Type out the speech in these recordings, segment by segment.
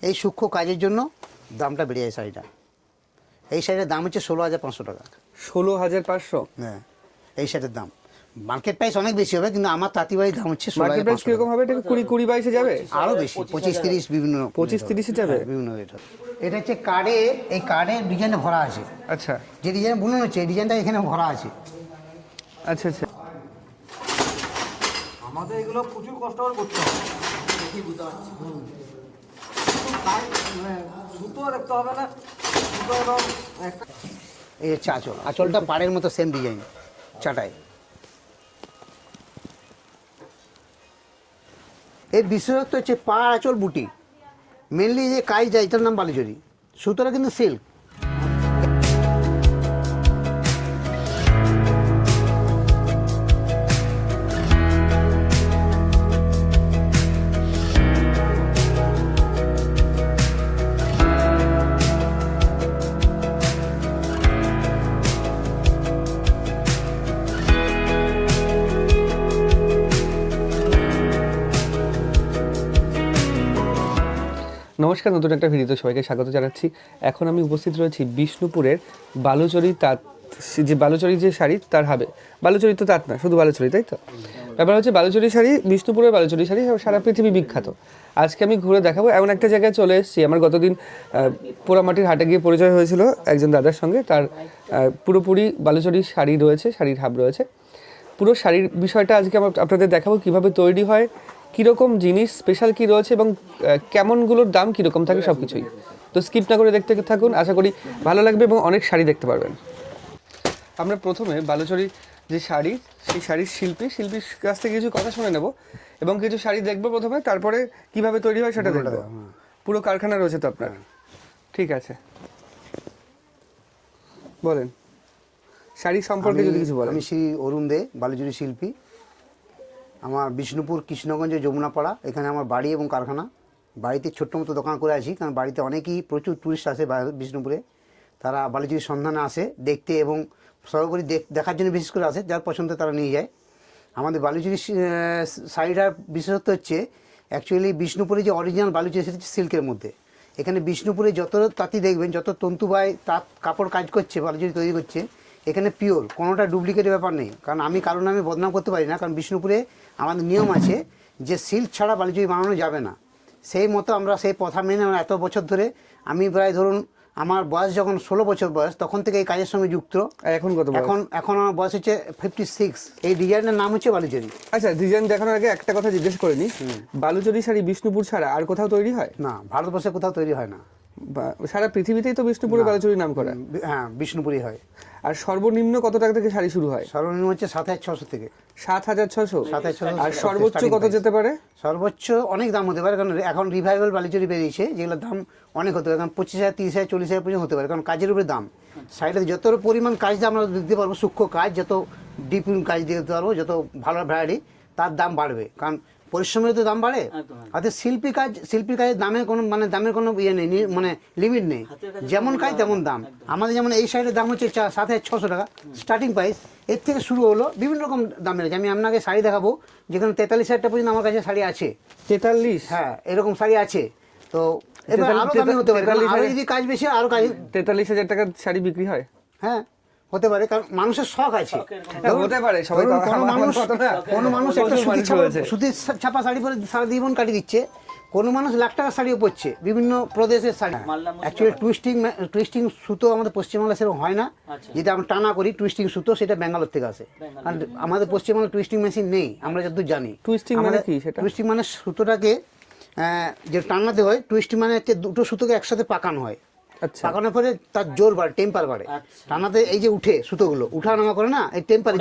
এই সূক্ষ্ম কাজের জন্য দামটা বেড়ে যায় শাড়িটা। এই শাড়ির দাম হচ্ছে 16,500 টাকা। 16,500? হ্যাঁ, এই শাড়ির দাম মার্কেট প্রাইস অনেক বেশি হবে, কিন্তু আমার তাঁতিবাড়ির দাম হচ্ছে মার্কেট প্রাইস 16,500 কিরকম হবে? এটা 20-22 এ যাবে? আরও বেশি, 25-30 বিভিন্ন 25-30 এ যাবে? বিভিন্ন রেট হবে। এটা হচ্ছে কার্ডে, এই কার্ডে ডিজাইনে ভরা আছে। আচ্ছা যে ডিজাইন বুনন হচ্ছে এই ডিজাইনটা এখানে ভরা আছে। আচ্ছা আচ্ছা। আমাদের এগুলো প্রচুর কষ্ট করে করতে হবে, দেখি বুঝতে পারছি। সুতো দেখতে হবে না, সুতো এবং একটা এই হচ্ছে আঁচল, আঁচলটা পাড়ের মতো সেম ডিজাইন চাটাই। এর বিশেষত্ব হচ্ছে পাড় আঁচল বুটি, মেনলি যে কাজ যায় এটার নাম বালুচরি, সুতোটা কিন্তু সিল্ক। নমস্কার, নতুন একটা ভিডিওতে সবাইকে স্বাগত জানাচ্ছি। এখন আমি উপস্থিত রয়েছি বিষ্ণুপুরের বালুচরি তাঁত, যে বালুচরি যে শাড়ি তার হবে। বালুচরি তো তাঁত না, শুধু বালুচরি, তাই তো? ব্যাপার হচ্ছে বালুচরি শাড়ি, বিষ্ণুপুরের বালুচরি শাড়ি সারা পৃথিবী বিখ্যাত। আজকে আমি ঘুরে দেখাবো এমন একটা জায়গায় চলে এসেছি। আমার গতদিন পোড়ামাটির হাটে গিয়ে পরিচয় হয়েছিল একজন দাদার সঙ্গে, তার পুরোপুরি বালুচরি শাড়ি রয়েছে, শাড়ির হাব রয়েছে। পুরো শাড়ির বিষয়টা আজকে আপনাদের দেখাবো, কিভাবে তৈরি হয়, কীরকম জিনিস স্পেশাল কী রয়েছে এবং কেমনগুলোর দাম কীরকম থাকে সব কিছুই। তো স্কিপ না করে দেখতে থাকুন, আশা করি ভালো লাগবে এবং অনেক শাড়ি দেখতে পারবেন। আমরা প্রথমে বালুচরি যে শাড়ি, সেই শাড়ির শিল্পীর কাছ থেকে কিছু কথা শুনে নেব এবং কিছু শাড়ি দেখবো প্রথমে, তারপরে কিভাবে তৈরি হয় সেটা দেখবো। পুরো কারখানা রয়েছে তো আপনার? ঠিক আছে, বলেন শাড়ি সম্পর্কে যদি কিছু বলেন। আমি শ্রী অরুণ দে, বালুচরি শিল্পী। আমার বিষ্ণুপুর কৃষ্ণগঞ্জ যমুনাপাড়া, এখানে আমার বাড়ি এবং কারখানা। বাড়িতে ছোট্ট মতো দোকান করে আছি, কারণ বাড়িতে অনেকেই প্রচুর টুরিস্ট আসে বিষ্ণুপুরে। তারা বালুচরির সন্ধানে আসে দেখতে এবং সর্বোপরি দেখার জন্য বিশেষ করে আসে, যার পছন্দ তারা নিয়ে যায়। আমাদের বালুচরি শাড়িটার বিশেষত্ব হচ্ছে অ্যাকচুয়ালি বিষ্ণুপুরে যে অরিজিনাল বালুচরি সেটা হচ্ছে সিল্কের মধ্যে। এখানে বিষ্ণুপুরে যত তাঁতি দেখবেন, যত তন্তুবাই তাঁত কাপড় কাজ করছে, বালুচরি তৈরি করছে, এখানে পিওর, কোনোটা ডুপ্লিকেটের ব্যাপার নেই। কারণ আমি কারণ আমি বদনাম করতে পারি না, কারণ বিষ্ণুপুরে আমাদের নিয়ম আছে যে সিল্ক ছাড়া বালুচরি বানানো যাবে না। সেই মতো আমরা সেই কথা মেনে এত বছর ধরে, আমি প্রায় ধরুন আমার বয়স যখন 16 বছর বয়স, তখন থেকে এই কাজের সঙ্গে যুক্ত। এখন কত? এখন আমার বয়স হচ্ছে 56। এই ডিজাইনের নাম হচ্ছে বালুচরি। আচ্ছা, ডিজাইন দেখানোর আগে একটা কথা জিজ্ঞেস করে নি, বালুচরি শাড়ি বিষ্ণুপুর ছাড়া আর কোথাও তৈরি হয় না, ভারতবর্ষে কোথাও তৈরি হয় না। সারা পৃথিবীতেই তো বিষ্ণুপুরের বালুচরি নাম করা। হ্যাঁ, বিষ্ণুপুরই হয়। আর সর্বনিম্ন কত টাকা থেকে শাড়ি শুরু হয়? সর্বনিম্ন হচ্ছে 7,600 থেকে। 7,600? 7,600। আর সর্বোচ্চ কত যেতে পারে? সর্বোচ্চ অনেক দাম হতে পারে, কারণ এখন রিভাইভাল বালুচরি বেরিয়েছে, যেগুলোর দাম অনেক হতে পারে, কারণ 25,000, 30,000, 40,000 পর্যন্ত হতে পারে, কারণ কাজের উপরে দাম। শাড়িতে যত পরিমাণ কাজটা আমরা দিতে পারবো, সূক্ষ্ম কাজ, যত ডিপ কাজ দিতে পারবো, যত ভালো ভ্যারাইটি, তার দাম বাড়বে। কারণ পরিশ্রমের তো দাম বাড়ে। আর শিল্পীর কাজের দামের কোনো ইয়ে নেই, মানে লিমিট নেই। যেমন কাজ তেমন দাম। আমাদের যেমন এই শাড়ির দাম হচ্ছে 7,600 টাকা স্টার্টিং প্রাইস। এর থেকে শুরু হলো বিভিন্ন রকম দামের। আমি আপনাকে শাড়ি দেখাবো, যেখানে 43,000 টাকা পর্যন্ত আমার কাছে শাড়ি আছে। 43? হ্যাঁ, এরকম শাড়ি আছে। তো এবার আরো দামি হতে পারে, আরো যদি কাজ বেশি আরো কাজ। 43,000 টাকার শাড়ি বিক্রি হয়? হ্যাঁ, হতে পারে, কারণ মানুষের শখ আছে। হতে পারে, সবাই কোনো মানুষ একটা সুতির ছাপা শাড়ি পরে সারা জীবন কাটিয়ে দিচ্ছে, কোনো মানুষ লাখ টাকার শাড়িও পরছে, বিভিন্ন প্রদেশের শাড়ি। অ্যাকচুয়ালি টুইস্টিং সুতো আমাদের পশ্চিমবাংলা সেরকম হয় না। যেটা আমরা টানা করি টুইস্টিং সুতো, সেটা ব্যাঙ্গালোর থেকে আসে। কারণ আমাদের পশ্চিমবাংলা টুইস্টিং মেশিন নেই, আমরা যতদূর জানি। টুইস্টিং মানে কি? সেটা টুইস্টিং মানে সুতোটাকে যে টানাতে হয়। টুইস্টিং মানে হচ্ছে দুটো সুতোকে একসাথে পাকানো হয়। পাকানোর পরে তার জোর বাড়ে, টেম্পার বাড়ে। টানাতে এই যে উঠে সুতোগুলো উঠানামা করে না, এই টেম্পার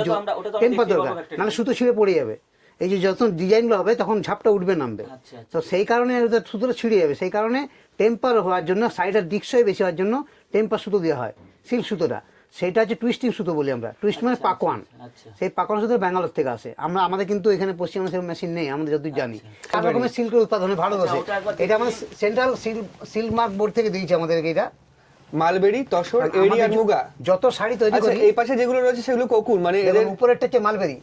দরকার, নাহলে সুতো ছিঁড়ে পড়ে যাবে। এই যে যখন ডিজাইনগুলো হবে তখন ঝাপটা উঠবে নামবে, তো সেই কারণে সুতোটা ছিঁড়ে যাবে। সেই কারণে টেম্পার হওয়ার জন্য, সাইডের ডিকসই বেশি হওয়ার জন্য টেম্পার সুতো দেওয়া হয়, সিল্ক সুতোটা। সেটা হচ্ছে টুইস্টিং সুতো বলি আমরা। টুইস্ট মানে পাকওয়ান। সেই পাকওয়ান সুতো ব্যাঙ্গালোর থেকে আসে। আমাদের কিন্তু এখানে পশ্চিমবঙ্গের মেশিন নেই, আমাদের যতদূর জানি। চার রকমের সিল্কের উৎপাদন হয় ভারতবর্ষে। এটা আমাদের সেন্ট্রাল সিল্ক মার্ক বোর্ড থেকে দিয়েছে আমাদেরকে। এটা মালবেরি, তসর, এড়ি আর মুগা। যত শাড়ি তৈরি করি, এই পাশে যেগুলো রয়েছে সেগুলো কোকুন, মানে এদের উপরেরটা হচ্ছে মালবেরি,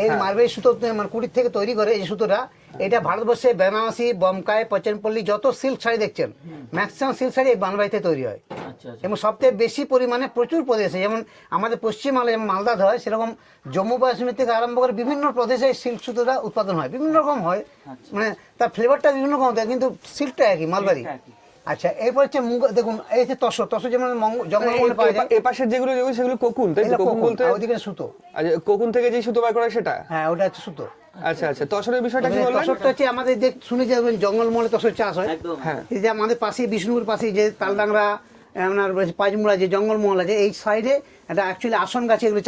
এই মালবেরি সুতো মানে কুটির থেকে তৈরি করে এই সুতোটা, এটা ভারতবর্ষে বেনারসি, বোমকাই, পচনপল্লী যত সিল্ক শাড়ি দেখছেন ম্যাক্সিমাম সিল্ক শাড়ি এই বানবাড়িতে তৈরি হয়। আচ্ছা আচ্ছা এবং সবথেকে বেশি পরিমাণে প্রচুর প্রদেশে, যেমন আমাদের পশ্চিমবাংলায় যেমন মালদাতে হয়, সেরকম জম্মু কাশ্মীর থেকে আরম্ভ করে বিভিন্ন প্রদেশে এই সিল্ক সুতোটা উৎপাদন হয়, বিভিন্ন রকম হয়, মানে তার ফ্লেভারটা বিভিন্ন রকম হয়, কিন্তু সিল্কটা একই মালবাড়ি। আচ্ছা, এরপর হচ্ছে দেখুন এই যে তসর, তসর যেমন জঙ্গলমহলে পাওয়া যায়। এ পাশের যেগুলো যেগুলো সেগুলো কোকুন, তাই তো? এগুলো কোকুন কোকুন, বলতে আর ওদিকে সুতো। আচ্ছা, কোকুন থেকে যে সুতো বার করা সেটা? হ্যাঁ, ওটা হচ্ছে সুতো। আচ্ছা আচ্ছা, তসরের বিষয়টা কি বললেন? তসরটা হচ্ছে আমাদের যে শুনেছি জঙ্গলমহলে তসর চাষ হয়। একদম হ্যাঁ, এই যে আমাদের পাশে বিষ্ণুপুর পাশে যে তালডাংরা, আপনার পাঁচমুড়া যে জঙ্গলমহল আছে, এই সাইডে এটা অ্যাকচুয়ালি আসন গাছে এগুলো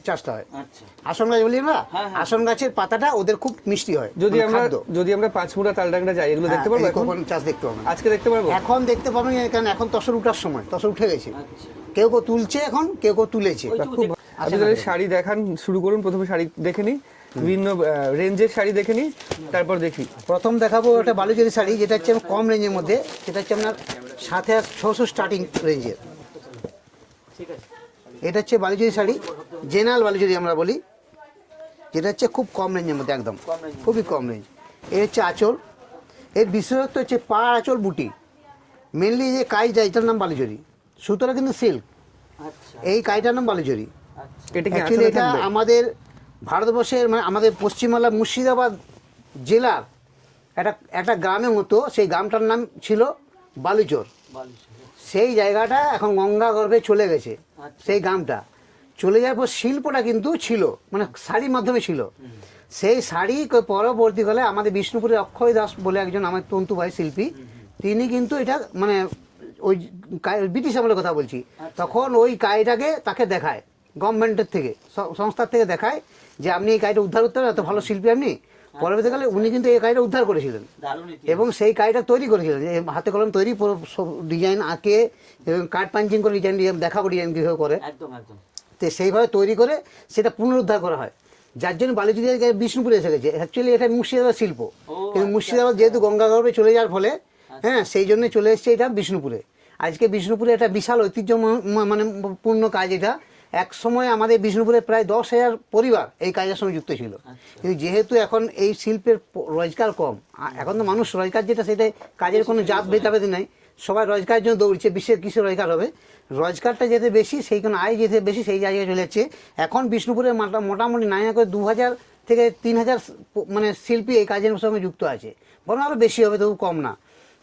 চাষটা হয়। আচ্ছা আসন গাছ বলি না, হ্যাঁ, হ্যাঁ। আসন গাছের পাতাটা ওদের খুব মিষ্টি হয়। যদি মানে আমরা খাদ্য। পাঁচমুড়া তালডাংরা যাই, এগুলো দেখতে হ্যাঁ, পারবো এই এখন? কোকন চাষ দেখতে পাবেন। আজকে দেখতে পারবো? এখন দেখতে পাবেন না, কারণ এখন তসর উঠার সময়, তসর উঠে গেছে। আচ্ছা কেউ কেউ তুলছে এখন, কেউ কেউ তুলেছে। খুব আপনি তাহলে শাড়ি দেখান শুরু করুন। প্রথমে শাড়ি দেখে নিই, বিভিন্ন রেঞ্জের শাড়ি দেখে নিই, তারপর দেখি। প্রথম দেখাবো একটা বালুচরি শাড়ি, যেটা হচ্ছে কম রেঞ্জের মধ্যে, সেটা হচ্ছে আপনার 7,600 স্টার্টিং রেঞ্জের। ঠিক আছে এটা হচ্ছে বালুচরি শাড়ি, জেনারেল বালুচরি আমরা বলি, যেটা হচ্ছে খুব কম রেঞ্জের মধ্যে, একদম খুবই কম রেঞ্জ। এর হচ্ছে আঁচল, এর বিশেষত্ব হচ্ছে পা আঁচল বুটি, মেনলি যে কাজ যায় এটার নাম বালুচরি, সুতরাং কিন্তু সিল্ক, আচ্ছা এই কাজটার নাম বালুচরি। আচ্ছা এটা কি অ্যাকচুয়ালি আঁচলে এটা থাকবে? আমাদের ভারতবর্ষের মানে আমাদের পশ্চিমবাংলা মুর্শিদাবাদ জেলার একটা গ্রামের মতো, সেই গ্রামটার নাম ছিল বালুচর। বালিশ সেই জায়গাটা এখন গঙ্গা গর্ভে চলে গেছে। আচ্ছা। সেই গ্রামটা চলে যাওয়ার পর শিল্পটা কিন্তু ছিল, মানে শাড়ির মাধ্যমে ছিল। সেই শাড়ি পরবর্তীকালে আমাদের বিষ্ণুপুরের অক্ষয় দাস বলে একজন আমার তন্তু ভাই শিল্পী, তিনি কিন্তু এটা মানে ওই ব্রিটিশ আমলের কথা বলছি, তখন ওই কাজটাকে তাকে দেখায় গভর্নমেন্টের থেকে, সংস্থার থেকে দেখায় যে আপনি এই কাজটা উদ্ধার করতে পারেন, এত ভালো শিল্পী আপনি। পরবর্তীকালে উনি কিন্তু এই কাজটা উদ্ধার করেছিলেন দারুণ ইতিহাস। এবং সেই কাজটা তৈরি করেছিলেন, যে হাতে কলম তৈরি, পুরো সব ডিজাইন আঁকে এবং কার্ড পাঞ্চিং করে ডিজাইন দেখাবো ডিজাইন কীভাবে করে। একদম একদম তো সেইভাবে তৈরি করে সেটা পুনরুদ্ধার করা হয়, যার জন্য বালুচরি বিষ্ণুপুরে এসে গেছে। অ্যাকচুয়ালি এটা মুর্শিদাবাদ শিল্প, কিন্তু মুর্শিদাবাদ যেহেতু গঙ্গাগর্ভে চলে যাওয়ার ফলে, হ্যাঁ, সেই জন্য চলে এসছে এটা বিষ্ণুপুরে। আজকে বিষ্ণুপুরে একটা বিশাল ঐতিহ্য মানে পূর্ণ কাজ এটা। এক সময় আমাদের বিষ্ণুপুরে প্রায় 10,000 পরিবার এই কাজের সঙ্গে যুক্ত ছিল, কিন্তু যেহেতু এখন এই শিল্পের রোজগার কম, এখন তো মানুষ রোজগার যেটা, সেটাই কাজের কোনো জাত ভেদাভেদ নাই, সবাই রোজগারের জন্য দৌড়ছে, বিশ্বের কিসে রোজগার হবে, রোজগারটা যেতে বেশি, সেই কোনো আয় যেতে বেশি, সেই জায়গায় চলে যাচ্ছে। এখন বিষ্ণুপুরে মোটামুটি নাই করে 2,000 থেকে 3,000 মানে শিল্পী এই কাজের সঙ্গে যুক্ত আছে, বরং আরও বেশি হবে, তবু কম না।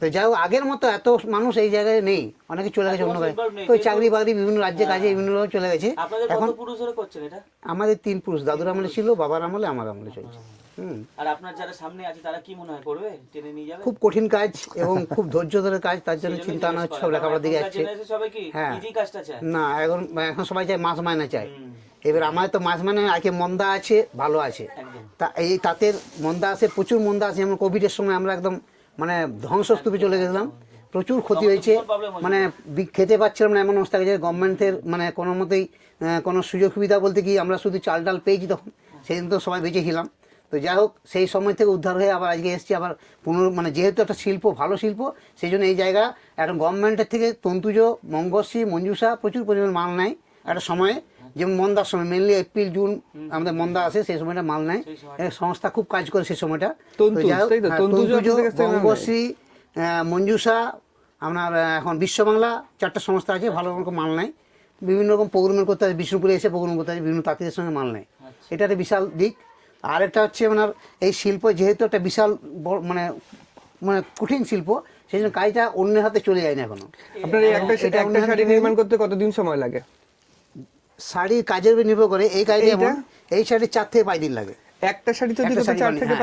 তো যাই হোক, আগের মতো এত মানুষ এই জায়গায় নেই, অনেকে চলে গেছে অন্য জায়গায়, তো চাকরি বাকরি বিভিন্ন রাজ্যে কাজে বিভিন্নভাবে চলে গেছে। আপনাদের এখন কত পুরুষ ধরে করছেন এটা? আমাদের 3 পুরুষ, দাদুর আমলে ছিল, বাবার আমলে, আমার আমলে চলছে। আর আপনার যারা সামনে আছে তারা কি মনে হয় করবে, টেনে নিয়ে যাবে? খুব কঠিন কাজ এবং খুব ধৈর্য ধরে কাজ, তার জন্য চিন্তা না হচ্ছে, সব লেখাপড়ার দিকে যাচ্ছে। সবাই কি হ্যাঁ। ইজি কাজটা চায়? না, এখন সবাই চায় মাস মাইনা চায়। এবার আমাদের তো মাস মাইনে আগে মন্দা আছে, ভালো আছে, একদম। তা এই তাঁতের মন্দা আছে, প্রচুর মন্দা আছে। যেমন কোভিডের সময় আমরা একদম মানে ধ্বংসস্তূপে চলে গেছিলাম, প্রচুর ক্ষতি হয়েছে, মানে খেতে পাচ্ছিলাম না, এমন অবস্থা হয়েছে। গভর্নমেন্টের মানে কোনো মতেই কোনো সুযোগ সুবিধা বলতে কি, আমরা শুধু চাল ডাল পেয়েছি তখন, সেদিন তো সবাই বেঁচেছিলাম। তো যাই হোক, সেই সময় থেকে উদ্ধার হয়ে আবার আজকে এসেছি, আবার মানে যেহেতু একটা শিল্প, ভালো শিল্প, সেই জন্য এই জায়গা একটা গভর্নমেন্টের থেকে তন্তুজ, মঙ্গশ্রী, মঞ্জুসা প্রচুর পরিমাণ মাল নেয় একটা সময়ে, যেমন মন্দার সময়, মেনলি এপ্রিল জুন আমাদের মন্দা আসে, সেই সময়টা মাল নেয়। সংস্থা খুব কাজ করে সেই সময়টা। তন্তুজ, তাই তো? তন্তুজ, মঙ্গশ্রী, মঞ্জুসা, আপনার এখন বিশ্ববাংলা, 4টা সংস্থা আছে, ভালো রকম মাল নেয়, বিভিন্ন রকম প্রোগ্রামের করতে আছে, বিষ্ণুপুরে এসে প্রোগ্রাম করতে আছে, বিভিন্ন তাঁতিদের সঙ্গে মাল নেয়। এটা একটা বিশাল দিক। আর একটা হচ্ছে আপনার এই শিল্প যেহেতু একটা বিশাল মানে মানে কঠিন শিল্প, সেই জন্য কাজটা অন্যের হাতে চলে যায় না এখনো। আপনার এই একটা শাড়ি নির্মাণ করতে কতদিন সময় লাগে? শাড়ির কাজের উপর নির্ভর করে। এই কাজে যেমন এই শাড়ির 4 থেকে 5 দিন লাগে। একটা শাড়ি তৈরি করতে 4 থেকে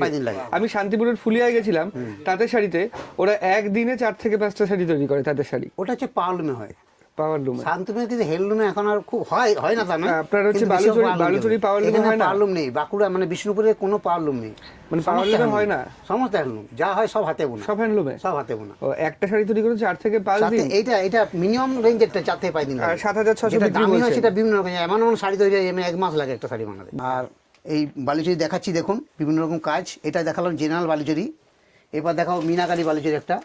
5 দিন লাগে। আমি শান্তিপুরের ফুলিয়ায় গেছিলাম, তাঁতের শাড়িতে ওরা একদিনে 4 থেকে 5টা শাড়ি তৈরি করে, তাঁতের শাড়ি। ওটা হচ্ছে পাওয়ারলুমে হয়, পাওয়ার লুমে। শান্তিপুরে কিন্তু হেললুমে এখন আর খুব হয় না, তা না। আপনার হচ্ছে বালুচরি পাওয়ার লুমে হয় না? পাওয়ারলুম নেই, বাঁকুড়া মানে বিষ্ণুপুরে কোনো পাওয়ারলুম নেই, মানে পাওয়ার লুমে হয় না, সমস্ত হ্যান্ডলুম, যা হয় সব হাতে বোনা, সব হ্যান্ডলুমে, সব হাতে বোনা। ও একটা শাড়ি তৈরি করে 4 থেকে 5 দিন। এইটা মিনিমাম রেঞ্জেরটা 4 থেকে 5 দিন লাগে। আর 7,600 বিক্রি দামি হয় বলছেন। সেটা বিভিন্ন রকম, এমন শাড়ি তৈরি হয় 1 মাস লাগে একটা শাড়ি বানাতে। আর এই বালুচরি দেখাচ্ছি, দেখুন বিভিন্ন রকম কাজ। এটা দেখালাম জেনারেল বালুচরি, এবার দেখাবো মিনাকারি বালুচরি, একটা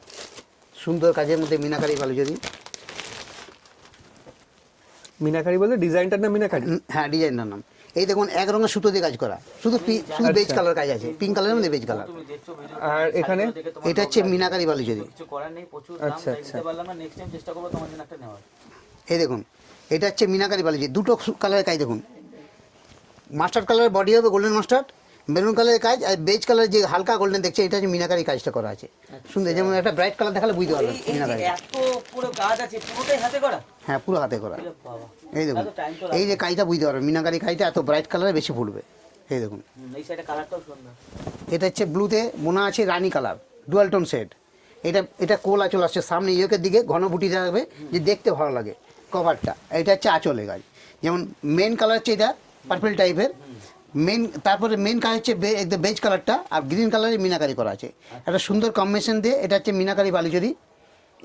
সুন্দর কাজের মধ্যে মিনাকারি বালুচরি। মিনাকারি বলে ডিজাইনটার নাম মিনাকারি? হ্যাঁ, ডিজাইনটার নাম। এই দেখুন এক রঙের সুতো দিয়ে কাজ করা, শুধু শুধু বেজ কালার কাজ আছে, পিঙ্ক কালারের মধ্যে বেজ কালার। তুমি দেখছো ভিডিও আর এখানে এটা হচ্ছে মিনাকারি বালুচরি। কিছু করার নেই, প্রচুর দাম আচ্ছা, তাই আচ্ছা। দিতে পারলাম না, নেক্সট টাইম চেষ্টা করবো তোমার জন্য একটা নেওয়ার। এই দেখুন এটা হচ্ছে মিনাকারি বালুচরি, দুটো কালারের কাজ দেখুন, মাস্টার্ড কালারের বডি হবে গোল্ডেন মাস্টার্ড, মেরুন কালারের কাজ, আর বেজ কালার যে হালকা গোল্ডেন দেখছে এটা হচ্ছে মিনাকারি কাজটা করা আছে সুন্দর। যেমন একটা ব্রাইট কালার দেখালে বুঝতে পারবেন এই যে মিনাকারি। এত পুরো কাজ আছে পুরোটাই হাতে করা? হ্যাঁ পুরো হাতে করা। এ বাবা, এই দেখুন এত টাইম তো এই যে কাজটা বুঝতে পারবেন মিনাকারি কাজটা এত ব্রাইট কালারে বেশি ফুটবে। এই দেখুন এই সাইডে কালারটাও সুন্দর। এটা হচ্ছে ব্লুতে বোনা আছে রানি কালার, ডুয়াল টোন শেড। এটা কোলা চলে আসছে সামনে ইয়োকের দিকে, ঘন বুটি থাকবে যে দেখতে ভালো লাগে কভারটা। এটা হচ্ছে আঁচলে কাজ, যেমন মেন কালার হচ্ছে এটা পার্পল টাইপের মেন, তারপরে মেন কাজ হচ্ছে একদম বেজ কালারটা, আর গ্রিন কালারের মিনাকারি করা আছে একটা সুন্দর কম্বিনেশন দিয়ে। এটা হচ্ছে মিনাকারি বালুচরি।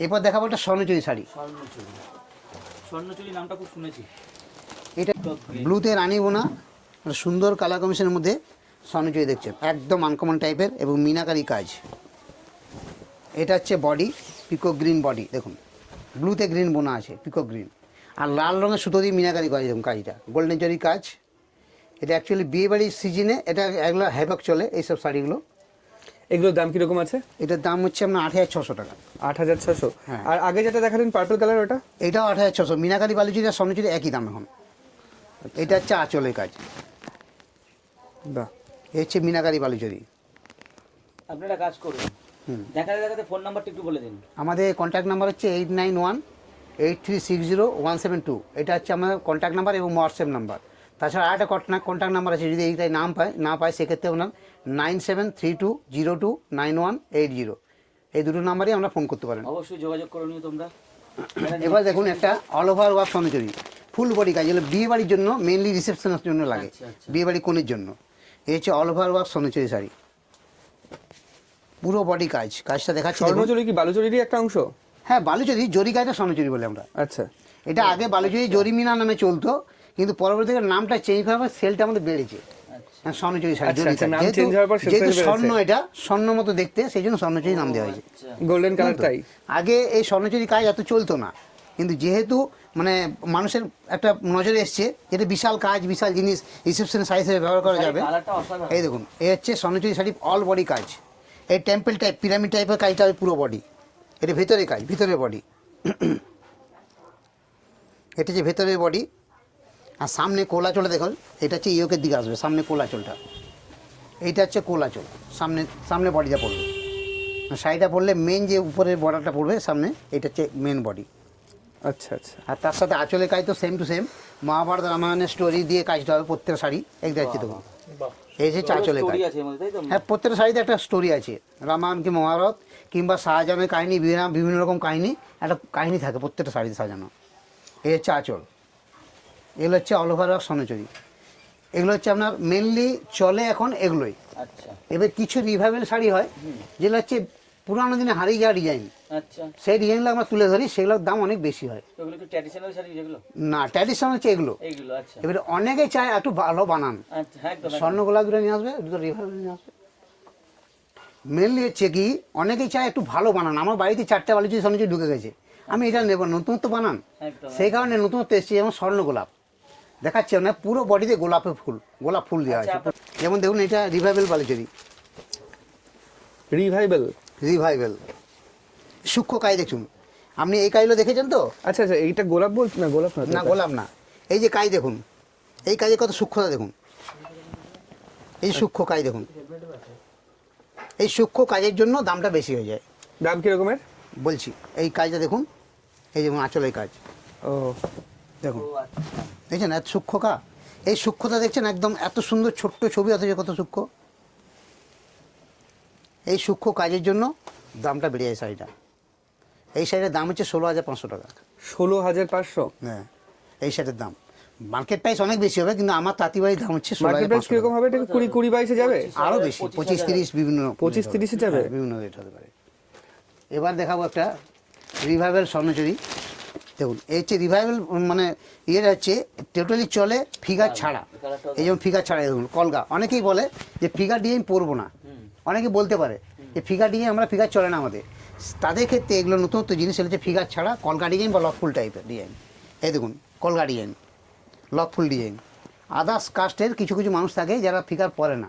এরপর দেখাবো একটা স্বর্ণচুরি শাড়ি। স্বর্ণচুরি, স্বর্ণচুরি নামটা খুব শুনেছি। এটা ব্লুতে রানি বোনা একটা সুন্দর কালার কম্বিনেশনের মধ্যে স্বর্ণচুরি দেখছেন, একদম আনকমন টাইপের এবং মিনাকারি কাজ। এটা হচ্ছে বডি, পিকক গ্রিন বডি দেখুন, ব্লুতে গ্রিন বোনা আছে পিকক গ্রিন, আর লাল রঙের সুতো দিয়ে মিনাকারি কাজ দেখুন কাজটা, গোল্ডেন জরি কাজ। এটা অ্যাকচুয়ালি বিয়েবাড়ির সিজনে এটা এগুলো হ্যাভক চলে এইসব শাড়িগুলো। এগুলোর দাম কিরকম আছে? এটার দাম হচ্ছে আপনার 8,600 টাকা। 8,600। হ্যাঁ। আর আগে যেটা দেখালেন পার্পল কালার ওটা? এটাও 8,600। মিনাকারি বালুচরি আর স্বর্ণচুরি একই দাম এখন। এটা হচ্ছে আঁচলের কাজ, বাহ। এ হচ্ছে মিনাকারি বালুচরি। আপনারা কাজ করুন, দেখাতে দেখাতে ফোন নাম্বারটা একটু বলে দিন। আমাদের কন্ট্যাক্ট নাম্বার হচ্ছে 8918360172। এটা হচ্ছে আমাদের কন্ট্যাক্ট নাম্বার এবং হোয়াটসঅ্যাপ নাম্বার। তাছাড়া আরেকটা কন্ট্যাক্ট নাম্বার আছে, যদি এইটাই না পায় সেক্ষেত্রে ওনার 9732029180। এই দুটো নাম্বারেই আমরা ফোন করতে পারেন। অবশ্যই যোগাযোগ করে নিও তোমরা। এবার দেখুন একটা অল ওভার ওয়ার্ক স্বর্ণচুরি, ফুল বডি কাজ, যেগুলো বিয়ে বাড়ির জন্য মেনলি রিসেপশনের জন্য লাগে, আচ্ছা, আচ্ছা। বিয়ে বাড়ি কনের জন্য। এই হচ্ছে all over work Swarnachari sari, পুরো বডি কাজ। কাজটা দেখাচ্ছি দেখুন। স্বর্ণচুরি কি বালুচরিরই একটা অংশ? হ্যাঁ বালুচরি, জরি কাজটা স্বর্ণচুরি বলে আমরা। আচ্ছা। এটা আগে বালুচরি জরিমিনা নামে চলতো, কিন্তু পরবর্তীতে নামটা চেঞ্জ হওয়ার পর সেলটা আমাদের বেড়েছে। আচ্ছা, স্বর্ণচুরি শাড়ি, আচ্ছা, জরি আচ্ছা, কাজ। নাম change হওয়ার পর যেহেতু সেল স্বর্ণ, বেড়েছে। এটা স্বর্ণ মতো দেখতে, সেই জন্য স্বর্ণচুরি নাম দেওয়া হয়েছে। আচ্ছা। গোল্ডেন কালার তাই? আগে এই স্বর্ণচুরি কাজ এত চলতো না, কিন্তু যেহেতু মানে মানুষের একটা নজরে এসছে, এটা বিশাল কাজ, বিশাল জিনিস, রিসেপশনের শাড়ি হিসেবে ব্যবহার করা যাবে। কালারটা অসাধারণ। এই দেখুন এই হচ্ছে স্বর্ণচুরি শাড়ি, অল বডি কাজ। এই টেম্পল টাইপ, পিরামিড টাইপের কাজটা হবে পুরো বডি। এটা ভেতরে কাজ, ভিতরের বডি। এটা হচ্ছে ভেতরের বডি, আর সামনে কোলাচলটা দেখুন, এটা হচ্ছে ইয়োকের দিকে আসবে সামনে কোলাচলটা। এইটা হচ্ছে কোলাচল, সামনে বডিটা পড়বে, শাড়িটা পরলে মেন যে উপরের বর্ডারটা পড়বে সামনে, এটা হচ্ছে মেন বডি। আচ্ছা, আচ্ছা। আর তার সাথে আঁচলের কাজ তো সেম টু সেম, মহাভারত রামায়ণের স্টোরি দিয়ে কাজটা হবে প্রত্যেকটা শাড়ি। এক যাচ্ছে দেখুন, এই যে আঁচলের কাজ। স্টোরি আছে এর মধ্যে, তাই তো? হ্যাঁ প্রত্যেকটা শাড়িতে একটা স্টোরি আছে, রামায়ণ কি মহাভারত কিংবা শাহজাহানের কাহিনী, বিভিন্ন রকম কাহিনী, একটা কাহিনী থাকে প্রত্যেকটা শাড়িতে সাজানো। এই হচ্ছে আঁচল। এগুলো হচ্ছে অল ওভার স্বর্ণচুরি। এগুলো হচ্ছে আপনার মেনলি চলে এখন এগুলোই। আচ্ছা, এবার কিছু রিভাইভেল শাড়ি হয় যেগুলো হচ্ছে পুরানো দিনে হারিয়ে যাওয়া ডিজাইন, আচ্ছা। সেই ডিজাইনগুলো আমরা তুলে ধরি, সেগুলোর দাম অনেক বেশি হয়। ওগুলো কি ট্র্যাডিশনাল শাড়ি যেগুলো? না, ট্র্যাডিশনাল হচ্ছে এগুলো। এইগুলো আচ্ছা, এবারে অনেকে চায় একটু ভালো বানান, আচ্ছা, হ্যাঁ, একদম একদম। স্বর্ণগোলা দুটো নিয়ে আসবে, দুটো রিভাইভেল নিয়ে আসবে। মেনলি হচ্ছে কি অনেকেই চায় একটু ভালো বানান। আমার বাড়িতে 4টে বালুচরি স্বর্ণচুরি ঢুকে গেছে, আমি এটা নেব, নতুনত্ব বানান, একদম। সেই কারণে নতুনত্ব এসছে। যেমন স্বর্ণ গোলাপ দেখাচ্ছে না, পুরো বডিতে গোলাপ ফুল দেওয়া আছে। যেমন দেখুন এটা রিভাইভেল বালুচরি, রিভাইভেল। সূক্ষ্ম কাজ দেখুন। আপনি এই কাজগুলো দেখেছেন তো? আচ্ছা, আচ্ছা, এইটা গোলাপ বলছি না? গোলাপ না গোলাপ না, এই যে কাজ দেখুন, এই কাজে কত সূক্ষ্মতা দেখুন, এই সূক্ষ্ম কাজ দেখুন। এই সূক্ষ্ম কাজের জন্য দামটা বেশি হয়ে যায়। দাম কিরকমের বলছি, এই কাজটা দেখুন, এই যেমন আঁচলের কাজ ও দেখুন, ও আচ্ছা, দেখছেন এত সূক্ষ্ম কা, এই সূক্ষ্মতা দেখছেন, একদম এত সুন্দর ছোট্ট ছবি, অথচ কত সূক্ষ্ম। এই সূক্ষ্ম কাজের জন্য দামটা বেড়ে যায় শাড়িটা। এই শাড়ির দাম হচ্ছে 16,500 টাকা। 16,500? হ্যাঁ, এই শাড়ির দাম মার্কেট প্রাইস অনেক বেশি হবে, কিন্তু আমার তাঁতিবাড়ির দাম হচ্ছে মার্কেট প্রাইস 16,500 কিরকম টাকা। হবে? এটা 20-22 এ যাবে? আরও বেশি, 25-30 বিভিন্ন 25-30 এ যাবে? হ্যাঁ, বিভিন্ন রেট হতে পারে। এবার দেখাবো একটা রিভাইভেল স্বর্ণচুরি। দেখুন এই হচ্ছে রিভাইভেল, মানে ইয়েটা হচ্ছে টোটালি চলে ফিগার ছাড়া। এই যেমন ফিগার ছাড়া দেখুন কলগা, অনেকেই বলে যে ফিগার ডিজাইন পরবো না, অনেকে বলতে পারে যে ফিগার ডিজাইন আমরা ফিগার চলে না আমাদের। তাদের ক্ষেত্রে এগুলো নতুনত্ব জিনিস হচ্ছে ফিগার ছাড়া কলগা ডিজাইন বা লকফুল টাইপের ডিজাইন। এই দেখুন কলগা ডিজাইন, লকফুল ডিজাইন, আদার্স কাস্টের কিছু কিছু মানুষ থাকে যারা ফিকার পরে না,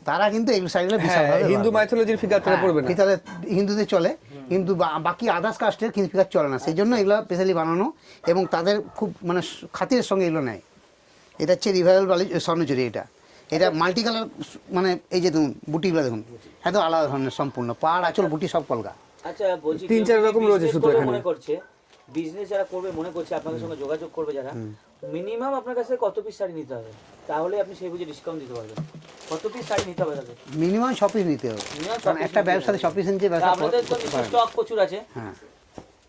তারা কিন্তু এগুলো শাড়িগুলো বিশাল হ্যাঁ, হিন্দু মাইথোলজির ফিগার তারা পড়বে না। ফিতালে হিন্দুদের চলে, কিন্তু বাকি আদার্স কাস্টের কিন্তু ফিকার চলে না, সেই জন্য এগুলো স্পেশালি বানানো এবং তাদের খুব মানে খাতিরের সঙ্গে এগুলো নেয়। এটা হচ্ছে রিভাইভাল স্বর্ণচুরি। এটা মাল্টি কালার, মানে এই যে দেখুন বুটিগুলো দেখুন এত আলাদা ধরনের সম্পূর্ণ, পাড় আঁচল বুটি সব কলকা। আচ্ছা বলছি, 3-4 রকম রয়েছে শুধু এখানে। মনে করছে বিজনেস যারা করবে, মনে করছে আপনাদের সঙ্গে যোগাযোগ করবে যারা, মিনিমাম আপনার কাছে কত পিস শাড়ি নিতে হবে, তাহলে আপনি সেই বুঝে ডিসকাউন্ট দিতে পারবেন? কত পিস শাড়ি নিতে হবে তাদের? মিনিমাম 6 পিস নিতে হবে, Minimum 6 কারণ piece একটা নিতে ব্যবসাতে হবে। 6 পিস নিতে তা ব্যবসা আপনাদের তো করতে পারে না। স্টক প্রচুর আছে, হ্যাঁ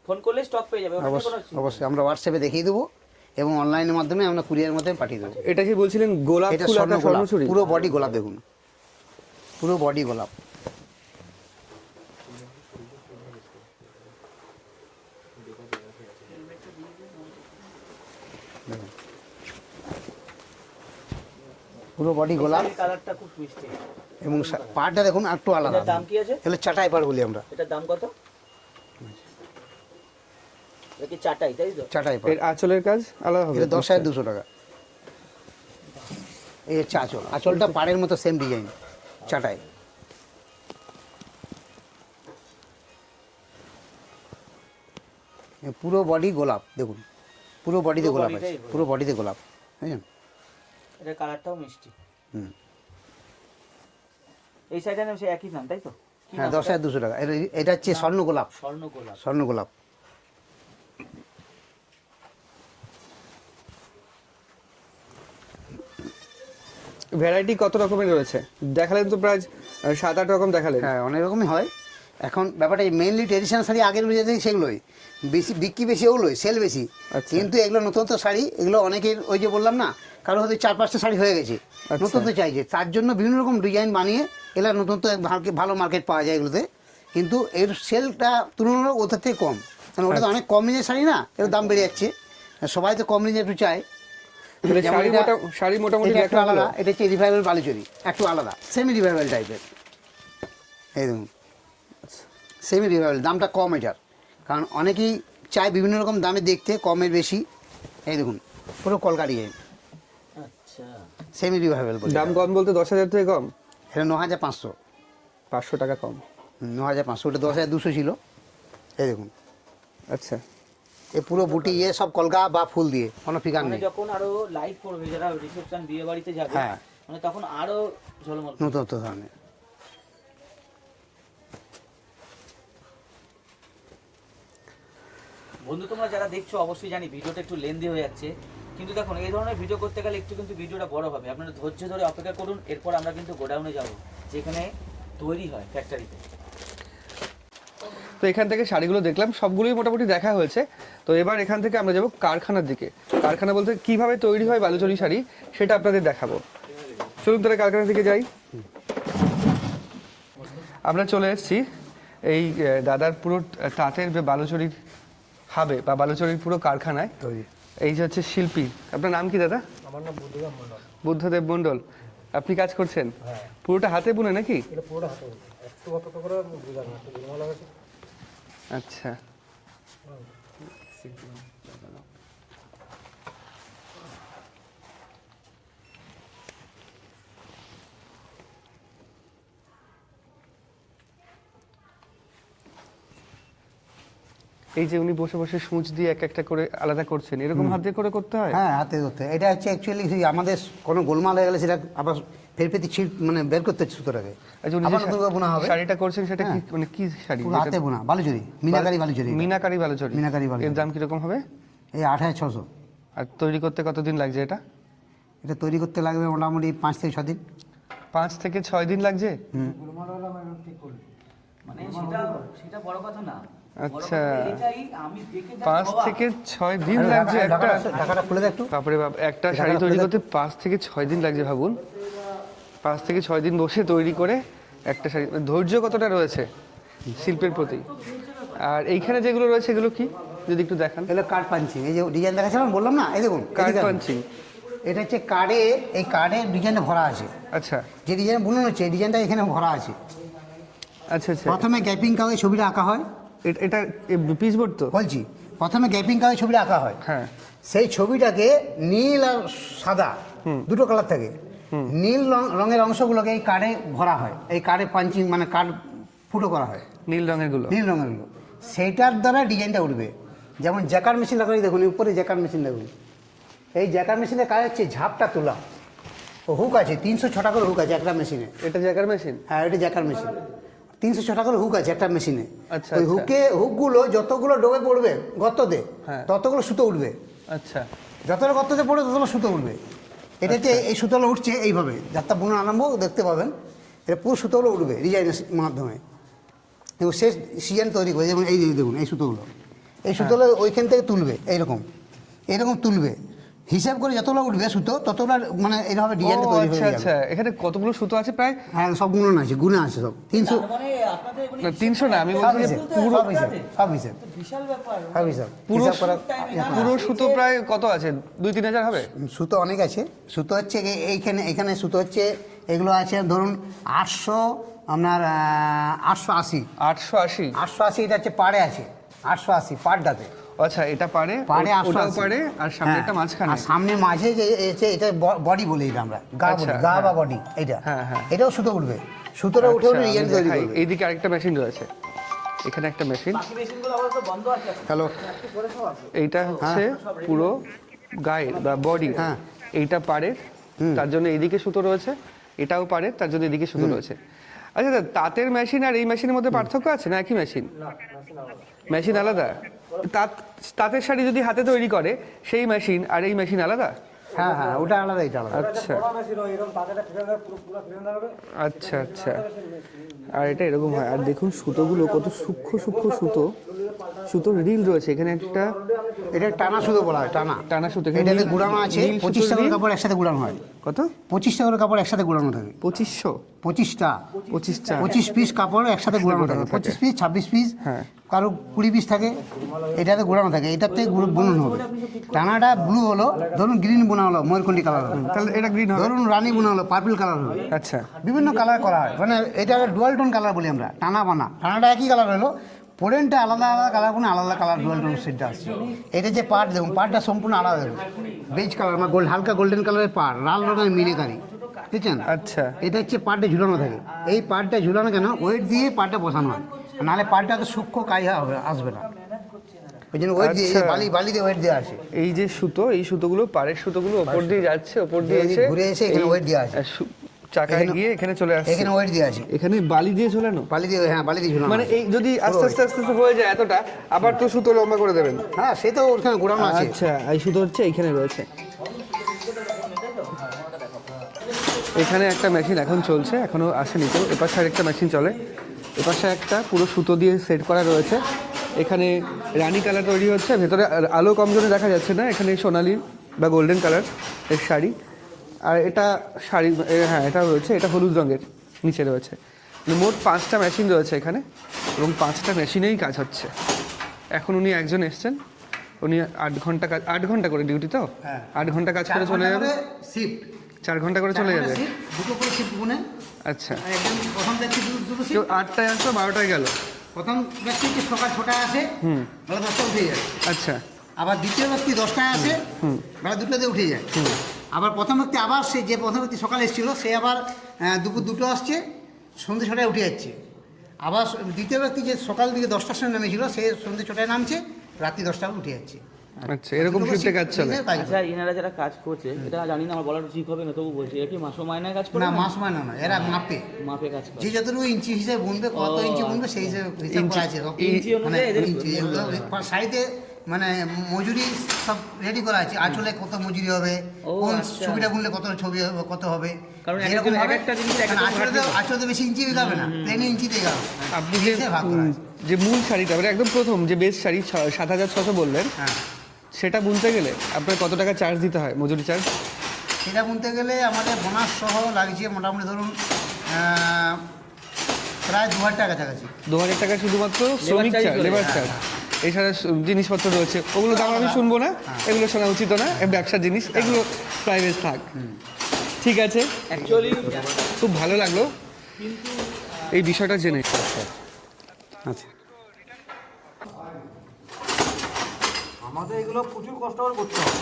ফোন করলে স্টক পেয়ে যাবে, ওটা নিয়ে কোনো অবশ্যই অবশ্যই আমরা হোয়াটসঅ্যাপে দেখিয়ে দেবো এবং অনলাইনের মাধ্যমে আমরা কুরিয়ারের মাধ্যমে পাঠিয়ে দেবো। এটা কি বলছিলেন গোলাপ এটা ফুল একটা গোলাপ, স্বর্ণচুরি? পুরো বডি গোলাপ দেখুন, পুরো বডি গোলাপ। দেখুন। পুরো বডি গোলাপ কালারটা খুব মিষ্টি। এবং পাড়টা দেখুন একটু আলাদা। এটার দাম কি আছে? এগুলো চাটাই পাড় বলি আমরা, এটার দাম কত? এটা কি চাটাই, তাই তো? চাটাই পাড়। এর আঁচলের কাজ আলাদা হবে? এটা 10,200 টাকা। এই হচ্ছে আঁচল, আঁচলটা পাড়ের মতো সেম ডিজাইন চাটাই। পুরো বডি গোলাপ দেখুন, পুরো বডিতে গোলাপ আছে, bodyটাই গোলাপ। পুরো বডিতে গোলাপ, বুঝলেন? এটার কালারটাও মিষ্টি। হুম এই সাইডের নাম সে একই নাম, তাই তো? কি হ্যাঁ নাম? 10,200 টাকা। এটা হচ্ছে স্বর্ণ গোলাপ, স্বর্ণ গোলাপ। স্বর্ণ গোলাপ। ভ্যারাইটি কত রকমের রয়েছে দেখালেন তো, প্রায় 7-8 রকম দেখালেন। হ্যাঁ অনেক রকমই হয়। এখন ব্যাপারটা মেইনলি ট্রেডিশনাল শাড়ি আগের যেতে সেগুলোই বেশি বিক্রি, বেশি ওগুলোই সেল বেশি। আচ্ছা। কিন্তু এগুলো নতুন তো শাড়ি, এগুলো অনেকের ওই যে বললাম না, কারো হয়তো 4-5টা শাড়ি হয়ে গেছে, আচ্ছা। নতুন তো চাইছে, তার জন্য বিভিন্ন রকম ডিজাইন বানিয়ে এগুলো নতুন তো ভালো মার্কেট পাওয়া যায় এগুলোতে, কিন্তু এর সেলটা তুলনামূলক ওটার থেকে কম, কারণ ওটা তো অনেক কম রেঞ্জের শাড়ি না, এর দাম বেড়ে যাচ্ছে, সবাই তো কম রেঞ্জে একটু চায়। মানে যেমন শাড়ি মোটামুটি এটা একটু দেখা হলো। আলাদা, এটা হচ্ছে রিভাইভাল বালুচরি, একটু আলাদা সেমি রিভাইভাল টাইপের। এই দেখুন সেমি রিভাইভাল, দামটা কম এটার, কারণ অনেকেই চায় বিভিন্ন রকম দামে দেখতে, কমের বেশি। এই দেখুন পুরো কলকা ডিজাইন, আচ্ছা, সেমি রিভাইভাল বলে। দাম কম বলতে 10,000 থেকে কম? এটা 9,500, 500 টাকা কম। 9,500, ওটা 10,200 ছিল। এই দেখুন আচ্ছা, এই পুরো বুটি ইয়ে সব কলকা বা ফুল দিয়ে, কোনো ফিগার মানে নেই। যখন আরো লাইট পড়বে, যারা রিসেপশন বিয়ে বাড়িতে যাবে, হ্যাঁ। মানে তখন আরো ঝলমল। নতুন ধরনের। বন্ধু তোমরা যারা দেখছো অবশ্যই জানি ভিডিওটা একটু লেন্দি হয়ে যাচ্ছে, কিন্তু দেখুন এই ধরনের ভিডিও করতে গেলে একটু কিন্তু ভিডিওটা বড় হবে, আপনারা ধৈর্য ধরে অপেক্ষা করুন। এরপর আমরা কিন্তু গোডাউনে যাব, যেখানে তৈরি হয় ফ্যাক্টরিতে। তো এখান থেকে শাড়িগুলো দেখলাম, সবগুলোই মোটামুটি দেখা হয়েছে। তো এবার এখান থেকে আমরা যাব কারখানার দিকে। কারখানা বলতে কিভাবে তৈরি হয় বালুচরী শাড়ি সেটা আপনাদের দেখাবো। চলুন তাহলে কারখানার দিকে যাই। আমরা চলে এসেছি এই দাদার পুরো তাঁতের যে বালুচরীর হাবে বা বালুচরীর পুরো কারখানায়। এই যে হচ্ছে শিল্পী, আপনার নাম কি দাদা? আমার নাম বুদ্ধদেব মন্ডল। বুদ্ধদেব মণ্ডল। আপনি কাজ করছেন? পুরোটা হাতে বুনে নাকি? এটা পুরোটা হাতে হচ্ছে, একটু অপেক্ষা করে বুঝানো, একটু গোলমাল লাগাচ্ছে। আচ্ছা, এই যে উনি বসে বসে সূচ দিয়ে এক একটা করে আলাদা করছেন, এরকম হাত দিয়ে করে করতে হয়? হ্যাঁ হাতে করতে হয়। এটা হচ্ছে অ্যাকচুয়ালি আমাদের কোনো গোলমাল হয়ে গেলে সেটা আবার ফেরপেতি ছিট মানে বের করতে হচ্ছে সুতোটাকে, আচ্ছা, উনি আবার যে নতুন করে বোনা হবে। শাড়িটা করছেন সেটা কি মানে কি শাড়ি? পুরো হাতে বোনা বালুচরি, মিনাকারি বালুচরি। মিনাকারি বালুচরী। মিনাকারি বালুচরী। এর দাম কিরকম হবে? এই 28,600। আর তৈরি করতে কতদিন লাগছে এটা? এটা তৈরি করতে লাগবে মোটামুটি 5 থেকে 6 দিন। 5 থেকে 6 দিন লাগছে? মানে সেটা বড় কথা না। আচ্ছা, এটাই আমি দেখে যা 5 অবাক। থেকে 6 দিন লাগছে একটা? ঢাকাটা খুলে দেখ একটু। বাপরে বাপ, একটা শাড়ি তৈরি করতে 5 থেকে 6 দিন লাগছে, ভাবুন। 5 থেকে 6 দিন বসে তৈরি করে একটা শাড়ি, ধৈর্য কতটা রয়েছে শিল্পের প্রতি। আর এইখানে যেগুলো রয়েছে এগুলো কি যদি একটু দেখান? এগুলো কার্ড পাঞ্চিং, এই যে ডিজাইন দেখাচ্ছিলাম বললাম না, এই দেখুন কার্ড এদিকে আসুন। পাঞ্চিং। এটা হচ্ছে কার্ডে, এই কার্ডের ডিজাইনে ভরা আছে, আচ্ছা যে ডিজাইন বুনন হচ্ছে এই ডিজাইনটা এখানে ভরা আছে। আচ্ছা আচ্ছা, প্রথমে গ্যাপিং কাগজে ছবিটা আঁকা হয়। এটা পিসবোর্ড তো? বলছি প্রথমে গ্যাপিং কাগজে ছবিটা আঁকা হয়, হ্যাঁ, সেই ছবিটাকে নীল আর সাদা দুটো কালার থাকে। নীল রঙের অংশগুলোকে এই কার্ডে ভরা হয়, এই কার্ডে পাঞ্চিং মানে কার্ড ফুটো করা হয়, নীল রঙের গুলো। নীল রঙেরগুলো, সেইটার দ্বারা ডিজাইনটা উঠবে। যেমন জ্যাকার মেশিন লাগাই দেখুন, উপরে জ্যাকার মেশিন দেখুন, এই জ্যাকার মেশিনের কাজ হচ্ছে ঝাপটা তোলা। ও হুক আছে 306 টাকা করে হুক আছে একটা মেশিনে। এটা জ্যাকার মেশিন? হ্যাঁ, এটা জ্যাকার মেশিন, 306 টাকা করে হুক আছে একটা মেশিনে। আচ্ছা, ওই আচ্ছা। হুকগুলো যতগুলো ডোবে পড়বে গর্ততে, হ্যাঁ। ততগুলো সুতো উঠবে। আচ্ছা, যতগুলো গর্ততে পড়বে ততগুলো সুতো উঠবে। এটাতে এই সুতোগুলো উঠছে এইভাবে, যাত্রা বুনো আরম্ভ দেখতে পাবেন, এটা পুরো সুতোগুলো উঠবে ডিজাইনের মাধ্যমে। এবং শেষ সিজন তৈরি করে, যেমন এই দেখুন এই সুতোগুলো, এই সুতোগুলো ওইখান থেকে তুলবে, এইরকম এইরকম তুলবে, হিসাব করে যতগুলো উঠবে সুতো ততগুলো মানে এইভাবে ডিজাইনটা তৈরি হয়ে আচ্ছা যাবে। আচ্ছা। এখানে কতগুলো সুতো আছে প্রায়? হ্যাঁ, সব গুণ আছে, গুণে আছে সব 300। মানে আপনাদের মানে না 300 না, আমি সব বলছি যে হিসেব, পুরো সব হিসেব, সব হিসেব, বিশাল ব্যাপার। সব হিসাব, পুরো হিসাব করা। পুরো সুতো প্রায় কত আছে? 2-3 হাজার হবে? সুতো অনেক আছে। সুতো হচ্ছে এইখানে সুতো হচ্ছে এগুলো আছে ধরুন 800, আপনার 880। 880? 880 এটা হচ্ছে পাড়ে আছে, 880 পাড়টাতে। আচ্ছা, এটা পারে, পাড়ে ওটাও 880 পারে, আর সামনে একটা মাঝখানে। আর সামনে মাঝে যে আছে এটা বডি বলি, এটা আমরা গা আচ্ছা, বলি, গা হ্যাঁ। বা বডি, এটা হ্যাঁ, হ্যাঁ। এটাও সুতো উঠবে। সুতোটা উঠে আচ্ছা, ডিজাইন আমি তৈরি দেখাই। করবে। এইদিকে আরেকটা মেশিন রয়েছে, এখানে একটা মেশিন। বাকি মেশিনগুলো আপাতত বন্ধ আছে। হ্যালো, এইটা হচ্ছে পুরো গায়ের বা বডি, হ্যাঁ। এইটা পারে, তার জন্য এইদিকে সুতো রয়েছে, এটাও পারে, তার জন্য এদিকে সুতো রয়েছে। আচ্ছা দাদা, তাঁতের মেশিন আর এই মেশিনের মধ্যে পার্থক্য আছে না একই মেশিন? মেশিন আলাদা? তাঁতের শাড়ি যদি হাতে তৈরি করে সেই মেশিন আর এই মেশিন আলাদা? হ্যাঁ হ্যাঁ, ওটা আলাদা, এটা আলাদা। আচ্ছা এরকম তাদের ফিরে পুরো ফিরে হবে। আচ্ছা আচ্ছা। আর এটা এরকম হয়। আর দেখুন সুতোগুলো কত সূক্ষ্ম সূক্ষ্ম সুতো, সুতোর রিল রয়েছে এখানে একটা। এটা টানা সুতো বলা হয়, টানা টানা সুতো। এখানে এটাতে নীল- গুড়ানো আছে, নীল 25 সুতোর টাকার রিল। কাপড় একসাথে গুড়ানো হয়। কত? 25 টাকার কাপড় একসাথে গুড়ানো থাকে। 2500? 25টা, 25 পিস কাপড় একসাথে গুড়ানো থাকে। 25 পিস, 26 পিস, হ্যাঁ। কারো 20 পিস থাকে। এটাতে গুড়ানো থাকে, এটাতে বুনন হবে। টানাটা ব্লু হলো, ধরুন গ্রিন বোনা হলো, ময়ূরকণ্ঠী কালার হলো, তাহলে এটা গ্রিন হবে। ধরুন রানী বোনা হলো, পার্পল কালার হলো। আচ্ছা বিভিন্ন কালার করা হয়, মানে এটা ডুয়াল টোন কালার বলি আমরা। টানা বানা, টানাটা একই কালার হলো, পোড়েনটা আলাদা আলাদা কালার, কোনো আলাদা কালার ডুয়াল টোন সেটটা আসছে। এটা যে পাড় দেখুন, পাড়টা সম্পূর্ণ আলাদা দেখুন, বেজ কালার মানে হালকা গোল্ডেন কালারের পাড়, লাল রঙের মিনেকারি, বুঝছেন? আচ্ছা। এটা হচ্ছে পাড়টা ঝুলানো থাকে। এই পাড়টা ঝুলানো কেন, ওয়েট দিয়ে পাড়টা বসানো হয়, নাহলে পাড়টা তো সূক্ষ্ম কাজ হবে, আসবে না। ওই জন্য ওয়েট দিয়ে, আচ্ছা। বালি দিয়ে ওয়েট দেওয়া আছে। এই যে সুতো, এই সুতোগুলো পাড়ের সুতোগুলো ওপর দিয়ে যাচ্ছে, ওপর দিয়ে এসে ঘুরে এসে এখানে এই, weight দেওয়া আছে। চাকায় এখানে- গিয়ে এখানে চলে আসছে। এখানে ওয়েট দেওয়া আছে, এখানে বালি দিয়ে ঝোলানো? বালি দিয়ে, হ্যাঁ বালি দিয়ে ঝুলানো মানে আছে। এই যদি আস্তে আস্তে আস্তে আস্তে হয়ে যায় এতটা, আবার তো সুতো লম্বা করে দেবেন? হ্যাঁ, সে তো ওখানে ঘোরানো আছে। আচ্ছা, এই সুতো হচ্ছে এইখানে রয়েছে। এখানে একটা মেশিন এখন চলছে, এখনো আসেনি তো। এপাশে আরেকটা মেশিন চলে, এপাশে একটা পুরো সুতো দিয়ে সেট করা রয়েছে। এখানে রানী কালার তৈরি হচ্ছে, ভেতরে আলো কম জোরে দেখা যাচ্ছে না। এখানে সোনালি বা গোল্ডেন কালার এর শাড়ি, আর এটা শাড়ি, হ্যাঁ এটা রয়েছে, এটা হলুদ রঙের নিচে রয়েছে। মোট 5টা মেশিন রয়েছে এখানে, এবং 5টা মেশিনেই কাজ হচ্ছে। এখন উনি একজন এসছেন, উনি 8 ঘন্টা করে ডিউটি, তো 8 ঘন্টা কাজ করে চলে যাবে। শিফট 4 ঘন্টা করে চলে যাবে? দুটো করে শিফট গুনে। আচ্ছা, একদম প্রথম ব্যক্তি দুটো কেউ শিফট। 8টায় আসলো, 12টায় গেল। প্রথম ব্যক্তি হচ্ছে সকাল 6টায় আসে, বেলা 10টায় উঠে যায়। আচ্ছা আবার দ্বিতীয় ব্যক্তি 10টায় আসে, বেলা 2টাতে উঠে যায়। আবার প্রথম ব্যক্তি আবার সে যে প্রথম ব্যক্তি সকালে এসেছিল, সে আবার দুপুর 2টো আসছে, সন্ধ্যে 6টায় উঠে যাচ্ছে। আবার দ্বিতীয় ব্যক্তি যে সকাল দিকে 10টার সময় নেমেছিল, সে সন্ধ্যে 6টায় নামছে, রাত্রি 10টায় উঠে যাচ্ছে। আচ্ছা, এরকম শিফটে কাজ চলে? আচ্ছা, ইনারা যারা কাজ করছে, এটা জানি না, আমার বলাটা ঠিক হবে না, তবু বলছি, এটা কি মাসো মাইনায় কাজ করে? না, মাস মানে না, এরা মাপে, মাপে কাজ করে। যে যতটুকু ইঞ্চি হিসেবে বুনবে, কত ইঞ্চি বুনবে সেই হিসেবে হিসাব করা আছে। ইঞ্চি মানে অনুযায়ী এদের ইঞ্চি, সাইডে মানে মজুরি সব রেডি করা আছে। আঁচলে কত মজুরি হবে, ও, কোন আচ্ছা। ছবিটা বুনলে কত ছবি হবে, কত হবে। কারণ এক যেরকম একজন এক হবে, একটা জিনিস এক কারণ রকম আঁচলে তো ভাগ আঁচলে তো বেশি ইঞ্চি দিতে হবে না, প্লেনে ইঞ্চিতে যাবে। আপনি যে ভাগ করা আছে। যে মূল শাড়িটা, মানে একদম প্রথম যে বেস্ট শাড়ি 7,600 বললেন, হ্যাঁ, সেটা বুনতে গেলে আপনার কত টাকা চার্জ দিতে হয়, মজুরি চার্জ? সেটা বুনতে গেলে আমাদের বোনাস সহ লাগছে মোটামুটি ধরুন প্রায় 2,000 টাকা কাছাকাছি। 2,000 টাকা শুধুমাত্র শ্রমিক charge চার্জ, চলে লেবার যায়। চার্জ। এছাড়া জিনিসপত্র রয়েছে, ওগুলো দাম আমি শুনবো না, এগুলো শোনা উচিত না, ব্যবসার জিনিস, এগুলো প্রাইভেট থাক। ঠিক আছে, অ্যাকচুয়ালি খুব ভালো লাগলো এই বিষয়টা জেনে। আচ্ছা, আমাদের এগুলো প্রচুর কষ্ট করে করতে হবে।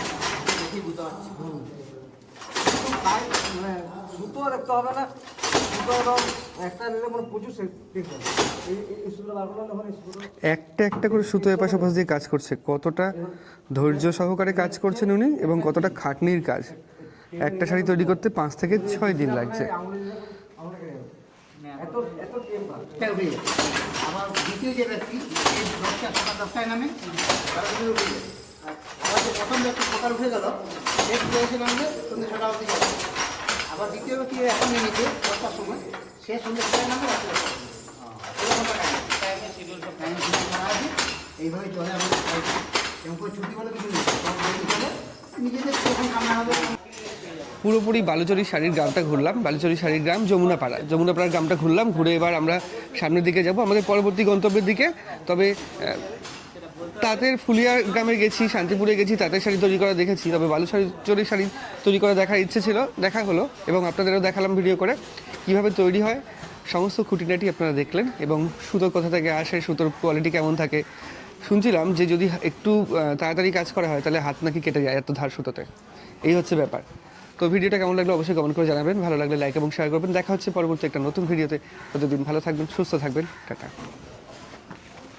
মানে সুতো দেখতে হবে না, সুতো একদম একটা নিলে মানে প্রচুর দেখতে হবে। এই সুতোটা বার করলে তখন এই সুতো একটা একটা করে সুতো এপাশ ওপাশ দিয়ে কাজ করছে, কতটা ধৈর্য সহকারে কাজ করছেন উনি এবং কতটা খাটনির কাজ। একটা শাড়ি তৈরি করতে 5 থেকে 6 দিন লাগছে। আমরা কেটে যাবে। এত এত টেম্পার এটা উঠে যাবে। আবার দ্বিতীয় যে ব্যক্তি এই 10টা সকাল 10টায় নামে তারা কিন্তু উঠে যাবে। আবার যে প্রথম ব্যক্তি সকাল উঠে গেল সে ঘুরে এসে নামবে সন্ধ্যে 6টা অবধি যাবে। আবার দ্বিতীয় ব্যক্তি এখন নেমেছে 10টার সময়, সে সন্ধ্যে 6টায় নামবে রাত্রে 10টা পর্যন্ত। এরকম একটা টাইম শিডিউল করা আছে। এইভাবে চলে আমাদের সাইডে। এবং কোনো ছুটি বলে কিছু নেই, সব তৈরি করে নিজেদের যখন কামনা হবে পুরোপুরি বালুচরী শাড়ির গ্রামটা ঘুরলাম, বালুচরী শাড়ির গ্রাম যমুনাপাড়ার গ্রামটা ঘুরলাম। ঘুরে এবার আমরা সামনের দিকে যাব, আমাদের পরবর্তী গন্তব্যের দিকে। তবে তাঁতের ফুলিয়া গ্রামে গেছি, শান্তিপুরে গেছি, তাঁতের শাড়ি তৈরি করা দেখেছি। তবে বালুচরী শাড়ি তৈরি করা দেখার ইচ্ছে ছিল, দেখা হলো এবং আপনাদেরও দেখালাম ভিডিও করে কীভাবে তৈরি হয়। সমস্ত খুঁটিনাটি আপনারা দেখলেন এবং সুতো কোথা থেকে আসে, সুতোর কোয়ালিটি কেমন থাকে। শুনছিলাম যে যদি একটু তাড়াতাড়ি কাজ করা হয় তাহলে হাত নাকি কেটে যায় এত ধার সুতোতে। এই হচ্ছে ব্যাপার। তো ভিডিওটা কেমন লাগলো অবশ্যই কমেন্ট করে জানাবেন, ভালো লাগলে লাইক এবং শেয়ার করবেন। দেখা হচ্ছে পরবর্তী একটা নতুন ভিডিওতে। ততদিন ভালো থাকবেন, সুস্থ থাকবেন, টাটা।